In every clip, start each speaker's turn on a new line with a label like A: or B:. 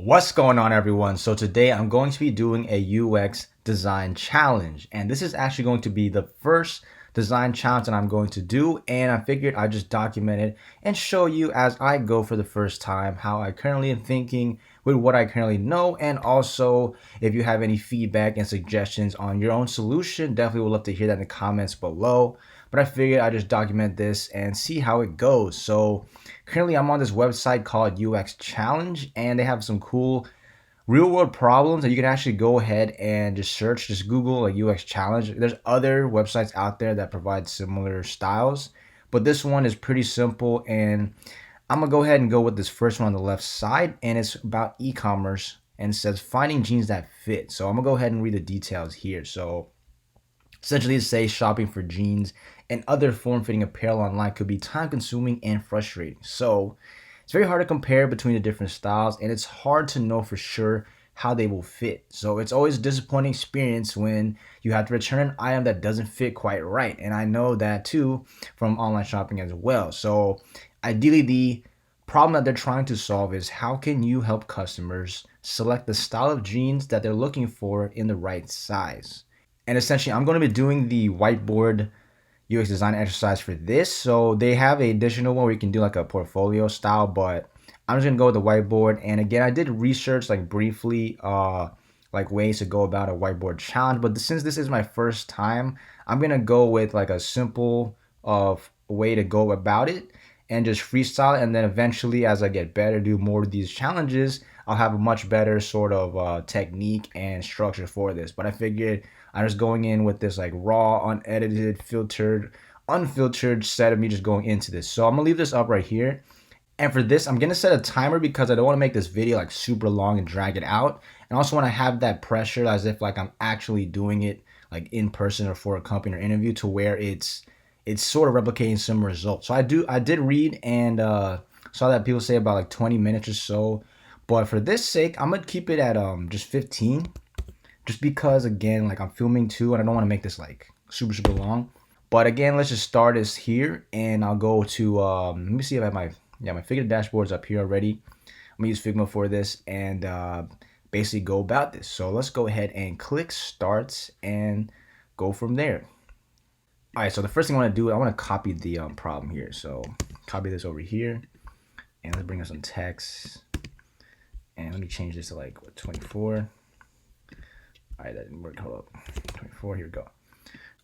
A: What's going on, everyone? So today I'm going to be doing a UX design challenge, and this is actually going to be the first design challenge that I'm going to do, and I figured I'd just document it and show you as I go for the first time how I currently am thinking with what I currently know, and also if you have any feedback and suggestions on your own solution, definitely would love to hear that in the comments below. But I figured I'd just document this and see how it goes. So currently I'm on this website called UX Challenge, and they have some cool real world problems that you can actually go ahead and just search, just Google like UX Challenge. There's other websites out there that provide similar styles, but this one is pretty simple, and I'm gonna go ahead and go with this first one on the left side, and it's about e-commerce and it says finding jeans that fit. So I'm gonna go ahead and read the details here. So essentially, it says shopping for jeans and other form-fitting apparel online could be time-consuming and frustrating. So it's very hard to compare between the different styles, and it's hard to know for sure how they will fit. So it's always a disappointing experience when you have to return an item that doesn't fit quite right. And I know that too from online shopping as well. So ideally, the problem that they're trying to solve is how can you help customers select the style of jeans that they're looking for in the right size. And essentially, I'm going to be doing the whiteboard UX design exercise for this. So they have an additional one where you can do like a portfolio style, but I'm just gonna go with the whiteboard. And again, I did research like briefly, like ways to go about a whiteboard challenge. But since this is my first time, I'm gonna go with like a simple way to go about it and just freestyle it. And then eventually, as I get better, do more of these challenges, I'll have a much better sort of technique and structure for this. But I figured I'm just going in with this like raw, unedited, unfiltered set of me just going into this. So I'm gonna leave this up right here. And for this, I'm gonna set a timer because I don't want to make this video like super long and drag it out. And also want to have that pressure as if like I'm actually doing it like in person or for a company or interview, to where it's sort of replicating some results. So I did read and saw that people say about like 20 minutes or so. But for this sake, I'm gonna keep it at just 15, just because again, like I'm filming too, and I don't want to make this like super long. But again, let's just start this here, and I'll go to let me see if I have my Figma dashboard's up here already. I'm gonna use Figma for this and basically go about this. So let's go ahead and click start and go from there. All right, so the first thing I want to do, I want to copy the problem here. So copy this over here, and let's bring us some text. And let me change this to like what, 24. All right, that didn't work. Hold up, 24. Here we go.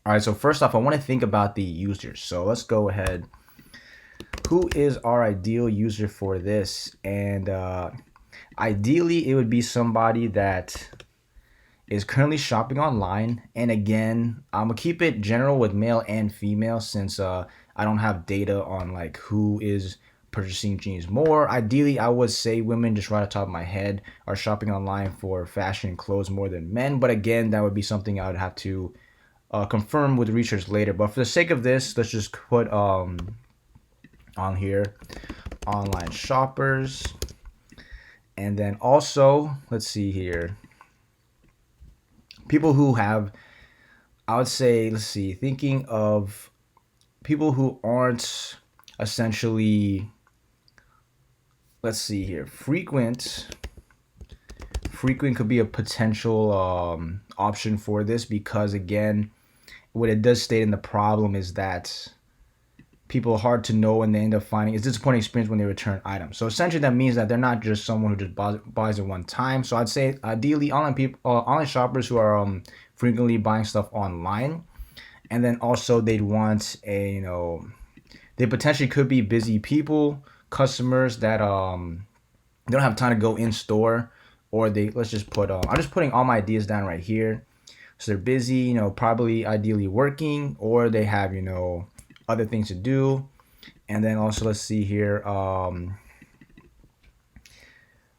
A: All right, so first off, I want to think about the user. So let's go ahead. Who is our ideal user for this? And ideally, it would be somebody that is currently shopping online. And again, I'm gonna keep it general with male and female, since I don't have data on like who is purchasing jeans more. Ideally, I would say women, just right off the top of my head, are shopping online for fashion and clothes more than men. But again, that would be something I would have to confirm with research later. But for the sake of this, let's just put on here online shoppers. And then also, let's see here, people who have, I would say, let's see, thinking of people who aren't essentially, let's see here, frequent could be a potential option for this, because again, what it does state in the problem is that people are hard to know, and they end up finding it's disappointing experience when they return items. So essentially, that means that they're not just someone who just buys it one time. So I'd say ideally online shoppers who are frequently buying stuff online, and then also they'd want a they potentially could be busy people, customers that they don't have time to go in store, or let's just put I'm just putting all my ideas down right here. So they're busy, probably ideally working, or they have other things to do. And then also, let's see here,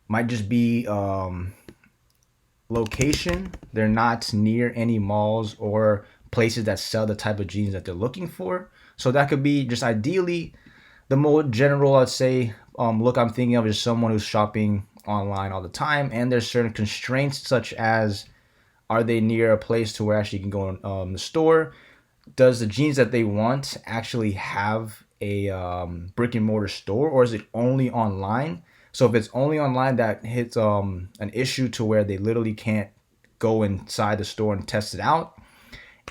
A: might just be location. They're not near any malls or places that sell the type of jeans that they're looking for. So that could be just ideally the more general, I'd say, look I'm thinking of is someone who's shopping online all the time, and there's certain constraints, such as, are they near a place to where actually you can go in the store? Does the jeans that they want actually have a brick and mortar store, or is it only online? So if it's only online, that hits an issue to where they literally can't go inside the store and test it out.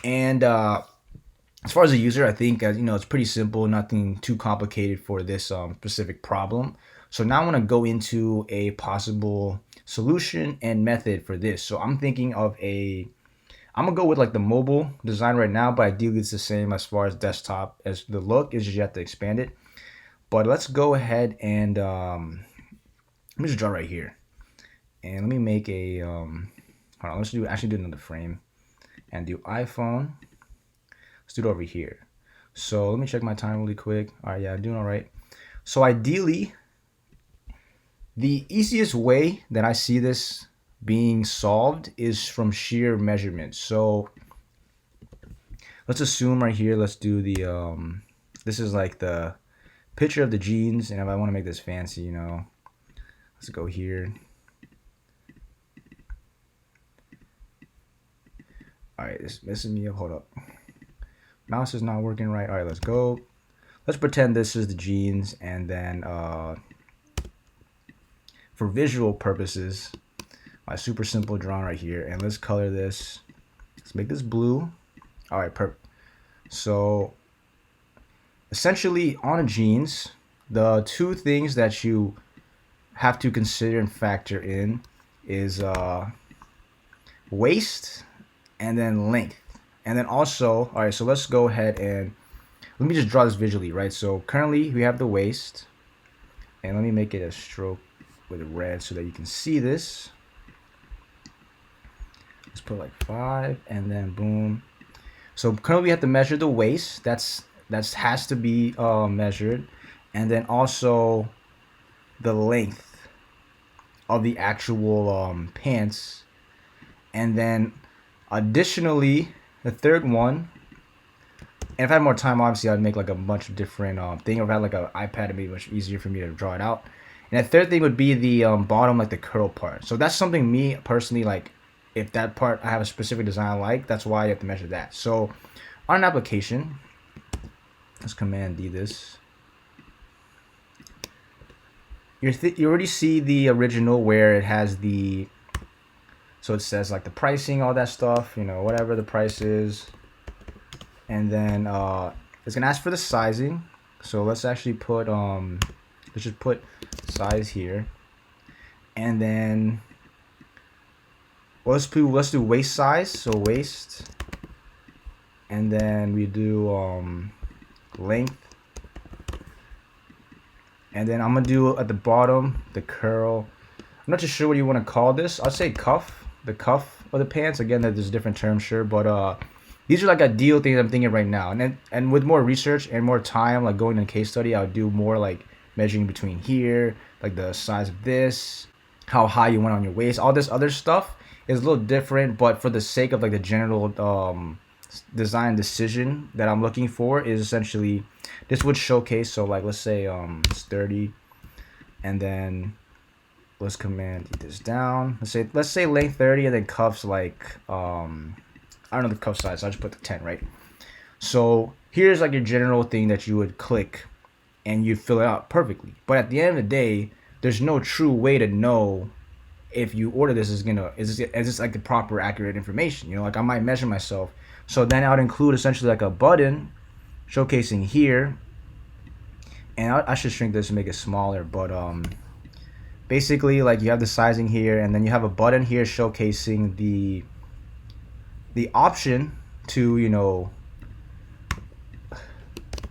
A: And as far as a user, I think it's pretty simple, nothing too complicated for this specific problem. So now I want to go into a possible solution and method for this. So I'm thinking of I'm gonna go with like the mobile design right now, but ideally it's the same as far as desktop as the look. Is just you have to expand it. But let's go ahead and let me just draw right here, and let me make a hold on. Let's actually do another frame and do iPhone. Let's do it over here. So let me check my time really quick. All right, yeah, I'm doing all right. So ideally, the easiest way that I see this being solved is from sheer measurement. So let's assume right here, let's do the, this is like the picture of the jeans. And if I want to make this fancy, let's go here. All right, it's messing me up. Hold up. Mouse is not working right. All right, let's go. Let's pretend this is the jeans, and then for visual purposes, my super simple drawing right here, and let's color this. Let's make this blue. All right, perfect. So essentially on jeans, the two things that you have to consider and factor in is waist and then length. And then also, all right, so let's go ahead and let me just draw this visually, right? So currently we have the waist, and let me make it a stroke with red so that you can see this. Let's put like 5, and then boom. So currently we have to measure the waist. That has to be measured, and then also the length of the actual pants, and then additionally the third one. And if I had more time, obviously I'd make like a bunch of different thing. If I had like an iPad, it'd be much easier for me to draw it out. And the third thing would be the bottom, like the curl part. So that's something me personally, like if that part I have a specific design I like, that's why I have to measure that. So on an application, let's Command D this. You already see the original where it has the, so it says like the pricing, all that stuff, whatever the price is. And then it's gonna ask for the sizing. So let's actually put let's just put size here. And then let's do waist size. So waist. And then we do length. And then I'm gonna do at the bottom the curl. I'm not too sure what you want to call this. I'll say cuff, the cuff of the pants. Again, there's different terms, sure, but these are like ideal things I'm thinking right now. And with more research and more time, like going in a case study, I would do more like measuring between here, like the size of this, how high you went on your waist. All this other stuff is a little different, but for the sake of like the general design decision that I'm looking for is essentially this would showcase. So like let's say it's 30, and then let's Command this down. Let's say length 30, and then cuffs like I don't know the cuff size, so I just put the 10, right? So here's like your general thing that you would click and you fill it out perfectly. But at the end of the day, there's no true way to know if you order this is this like the proper accurate information. Like I might measure myself. So then I would include essentially like a button showcasing here. And I should shrink this and make it smaller, but basically like you have the sizing here, and then you have a button here showcasing the option to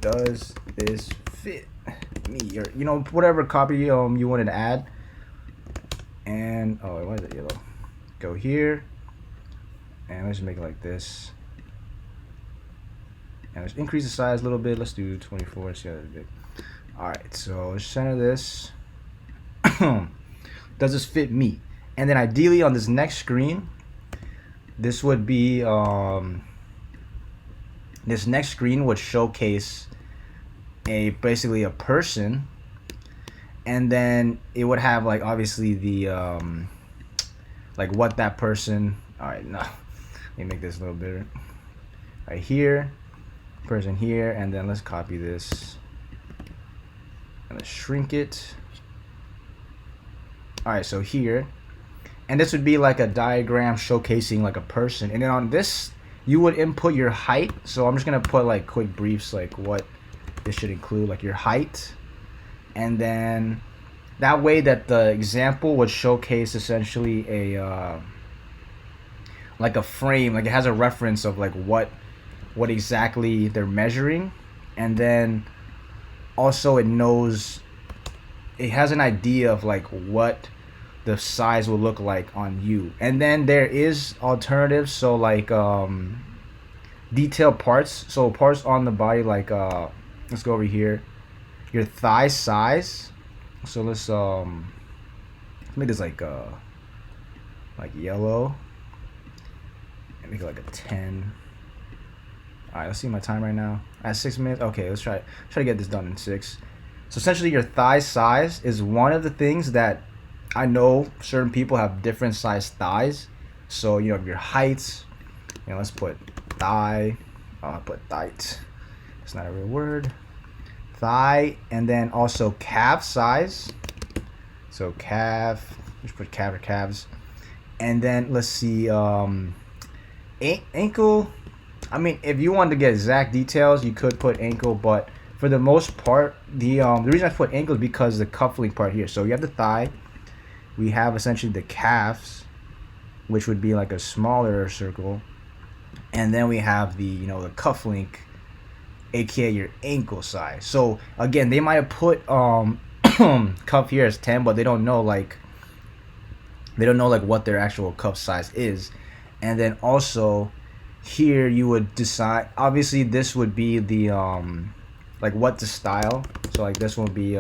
A: does this fit me, or whatever copy you wanted to add. And why is it yellow? Go here, and let's make it like this, and let's increase the size a little bit. Let's do 24. See how that's big. All right, so let's center this. Does this fit me? And then ideally on this next screen, this would be this next screen would showcase basically a person, and then it would have like obviously the like what that person. All right, no, let me make this a little bigger. Right here, person here, and then let's copy this and let's shrink it. All right, so here, and this would be like a diagram showcasing like a person, and then on this you would input your height. So I'm just gonna put like quick briefs like what this should include, like your height, and then that way that the example would showcase essentially a like a frame, like it has a reference of like what exactly they're measuring, and then also it knows, it has an idea of like what the size will look like on you. And then there is alternatives, so like detailed parts, so parts on the body, like let's go over here, your thigh size. So let's make this like yellow and make it like a 10. All right, let's see my time right now at 6 minutes. Okay, let's try to get this done in 6. So essentially your thigh size is one of the things that I know certain people have different size thighs. So you know your heights, you know, let's put thigh, put thigh, it's not a real word, thigh. And then also calf size, so calf, let's put calf or calves. And then let's see, ankle. I mean, if you wanted to get exact details, you could put ankle, but for the most part, the reason I put ankle is because the cufflink part here. So you have the thigh, we have essentially the calves, which would be like a smaller circle, and then we have the, you know, the cufflink, aka your ankle size. So again, they might have put cuff here as 10, but they don't know like what their actual cuff size is. And then also here you would decide, obviously this would be the like what to style. So like this would be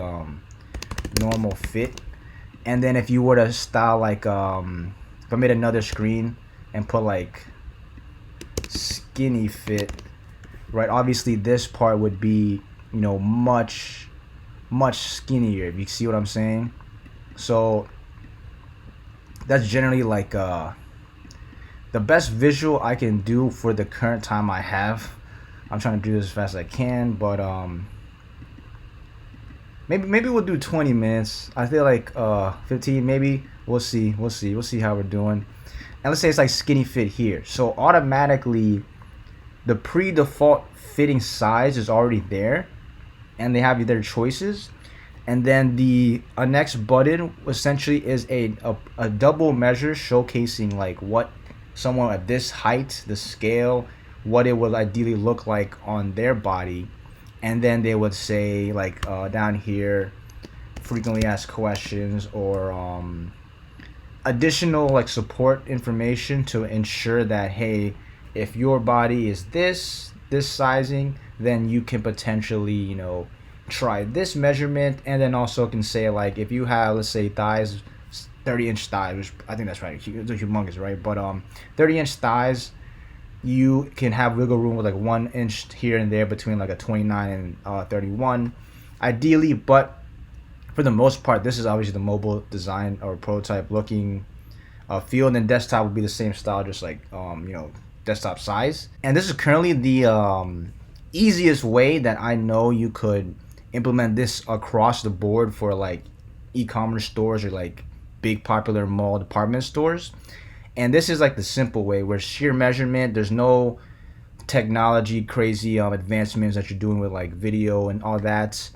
A: normal fit. And then if you were to style like if I made another screen and put like skinny fit, right, obviously this part would be, you know, much skinnier, if you see what I'm saying. So that's generally like the best visual I can do for the current time I have. I'm trying to do this as fast as I can, but maybe we'll do 20 minutes. I feel like 15 maybe. We'll see how we're doing. And let's say it's like skinny fit here. So automatically the pre-default fitting size is already there, and they have their choices. And then the next button essentially is a double measure showcasing like what someone at this height, the scale, what it would ideally look like on their body. And then they would say like down here, frequently asked questions, or additional like support information to ensure that, hey, if your body is this sizing, then you can potentially, you know, try this measurement. And then also can say like if you have, let's say, thighs, 30-inch thighs, which I think that's right, it's humongous, right? But 30-inch thighs, you can have wiggle room with like 1 inch here and there between like a 29 and 31 ideally. But for the most part, this is obviously the mobile design or prototype looking feel, and then desktop would be the same style, just like you know, desktop size. And this is currently the easiest way that I know you could implement this across the board for like e-commerce stores or like big popular mall department stores. And this is like the simple way, where sheer measurement, there's no technology crazy advancements that you're doing with like video and all that.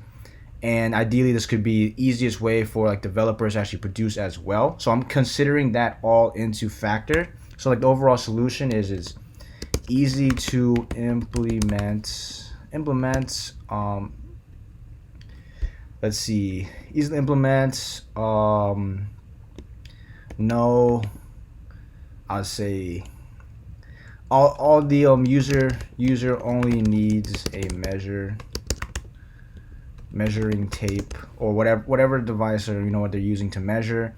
A: And ideally this could be the easiest way for like developers to actually produce as well. So I'm considering that all into factor. So like the overall solution is easy to implement. Let's see, easy to implement. No, I'll say all the user only needs a measuring tape or whatever device, or you know what they're using to measure.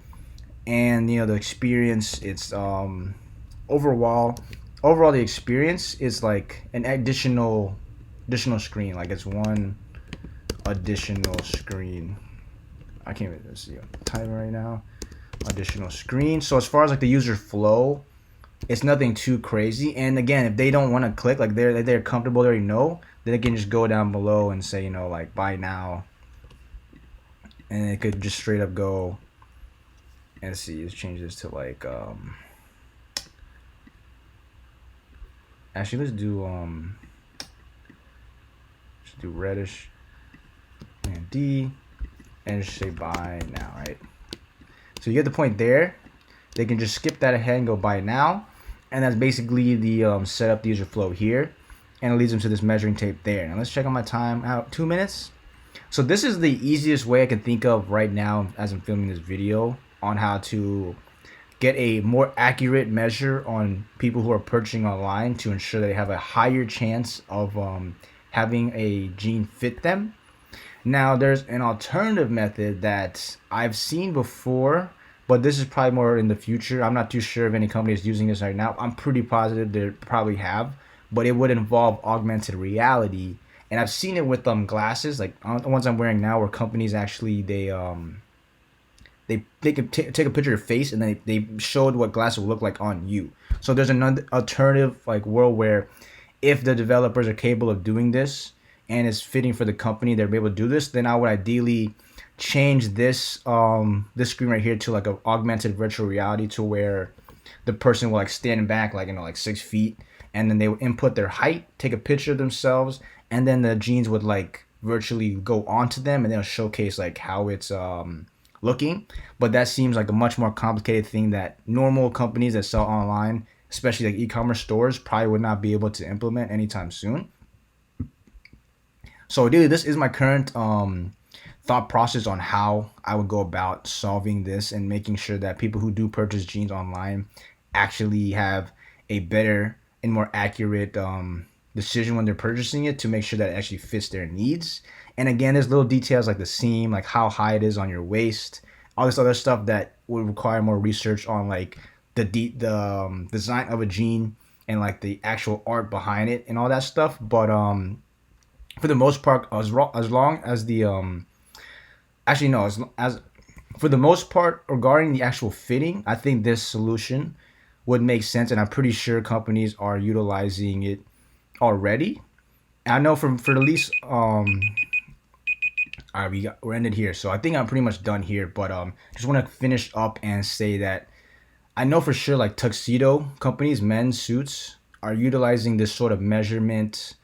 A: And you know the experience, it's overall the experience is like an additional screen, like it's one additional screen. I can't even see a timer right now. Additional screen. So as far as like the user flow, it's nothing too crazy. And again, if they don't want to click, like they're comfortable, they already know, then they can just go down below and say, you know, like buy now, and it could just straight up go let's see, let's change this to like actually let's do reddish and D, and just say buy now, right? So you get the point there. They can just skip that ahead and go buy now, and that's basically the setup, the user flow here, and it leads them to this measuring tape there. Now let's check on my time out, 2 minutes. So this is the easiest way I can think of right now as I'm filming this video on how to get a more accurate measure on people who are purchasing online to ensure they have a higher chance of having a jean fit them. Now there's an alternative method that I've seen before, but this is probably more in the future. I'm not too sure if any company is using this right now. I'm pretty positive they probably have, but it would involve augmented reality. And I've seen it with glasses, like the ones I'm wearing now, where companies actually they could take a picture of your face and then they showed what glasses will look like on you. So there's another alternative like world where if the developers are capable of doing this and it's fitting for the company, they're able to do this, then I would ideally change this screen right here to like an augmented virtual reality to where the person will like stand back like like 6 feet, and then they would input their height, take a picture of themselves, and then the jeans would like virtually go onto them and they'll showcase like how it's looking. But that seems like a much more complicated thing that normal companies that sell online, especially like e-commerce stores, probably would not be able to implement anytime soon. So ideally, this is my current thought process on how I would go about solving this and making sure that people who do purchase jeans online actually have a better and more accurate decision when they're purchasing it to make sure that it actually fits their needs. And again, there's little details like the seam, like how high it is on your waist, all this other stuff that would require more research on like the design of a jean and like the actual art behind it and all that stuff. But for the most part, as long as the actually no, as for the most part regarding the actual fitting, I think this solution would make sense, and I'm pretty sure companies are utilizing it already. I know for at least all right, we're ended here, so I think I'm pretty much done here. But just want to finish up and say that I know for sure like tuxedo companies, men's suits, are utilizing this sort of measurement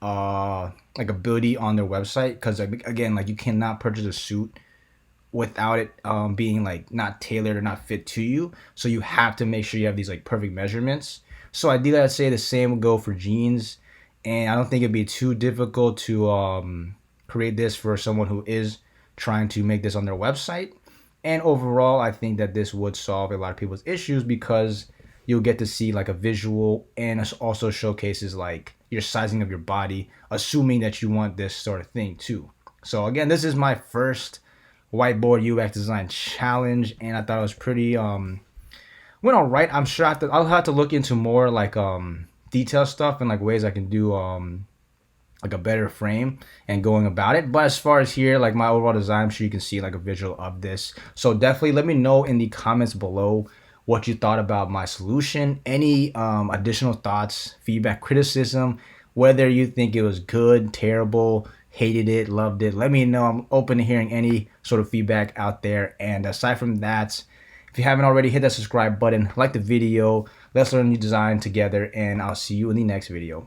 A: like ability on their website, because again, like you cannot purchase a suit without it being like not tailored or not fit to you. So you have to make sure you have these like perfect measurements. So ideally, I'd say the same would go for jeans, and I don't think it'd be too difficult to create this for someone who is trying to make this on their website. And overall, I think that this would solve a lot of people's issues because you'll get to see like a visual, and it also showcases like your sizing of your body, assuming that you want this sort of thing too. So again, this is my first whiteboard UX design challenge, and I thought it was pretty went all right. I'm sure I'll have to look into more like detail stuff and like ways I can do like a better frame and going about it. But as far as here, like my overall design, I'm sure you can see like a visual of this. So definitely let me know in the comments below what you thought about my solution, any additional thoughts, feedback, criticism, whether you think it was good, terrible, hated it, loved it. Let me know. I'm open to hearing any sort of feedback out there. And aside from that, if you haven't already, hit that subscribe button, like the video. Let's learn new design together, and I'll see you in the next video.